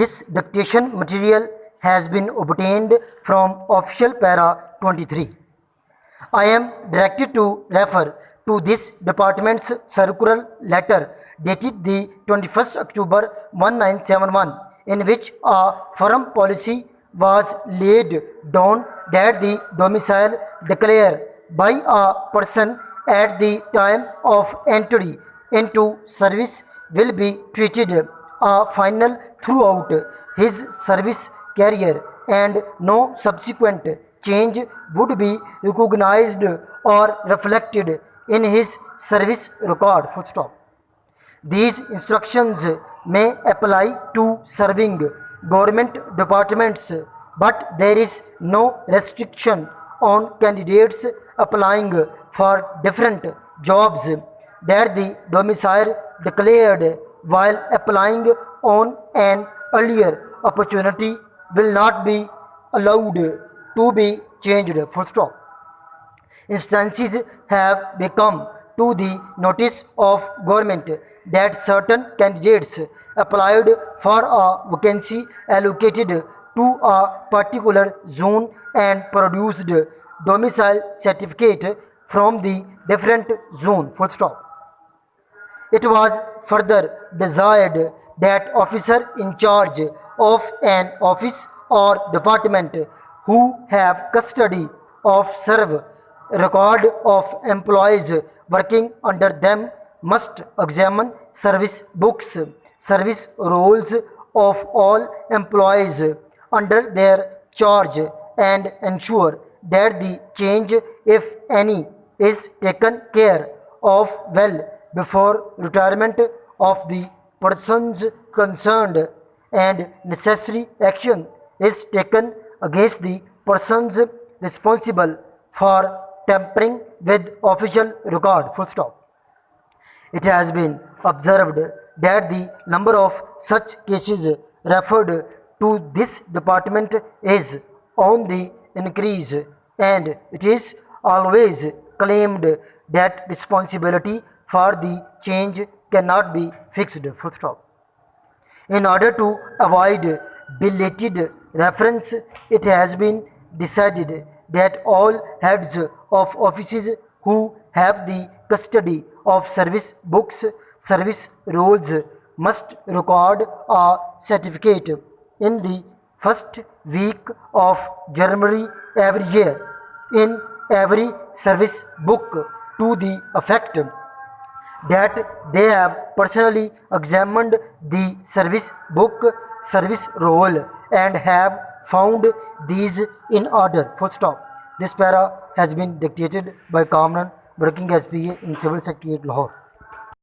This dictation material has been obtained from official para 23. I am directed to refer to this department's circular letter dated the 21st October 1971, in which a firm policy was laid down that the domicile declared by a person at the time of entry into service will be treated a final throughout his service career, and no subsequent change would be recognized or reflected in his service record. Full stop. These instructions may apply to serving government departments, but there is no restriction on candidates applying for different jobs that the domicile declared while applying on an earlier opportunity will not be allowed to be changed. Full stop. Instances have become to the notice of government that certain candidates applied for a vacancy allocated to a particular zone and produced domicile certificate from the different zone. Full stop. It was further desired that officer in charge of an office or department who have custody of serve record of employees working under them must examine service books, service rolls of all employees under their charge, and ensure that the change, if any, is taken care of well before retirement of the persons concerned, and necessary action is taken against the persons responsible for tampering with official record. Full stop. It has been observed that the number of such cases referred to this department is on the increase, and it is always claimed that responsibility for the change cannot be fixed. Full stop. In order to avoid belated reference, it has been decided that all heads of offices who have the custody of service books, service rolls, must record a certificate in the first week of January every year in every service book to the effect that they have personally examined the service book, service roll, and have found these in order. Full stop. This para has been dictated by Kamran, working as PA in Civil Secretariat, Lahore.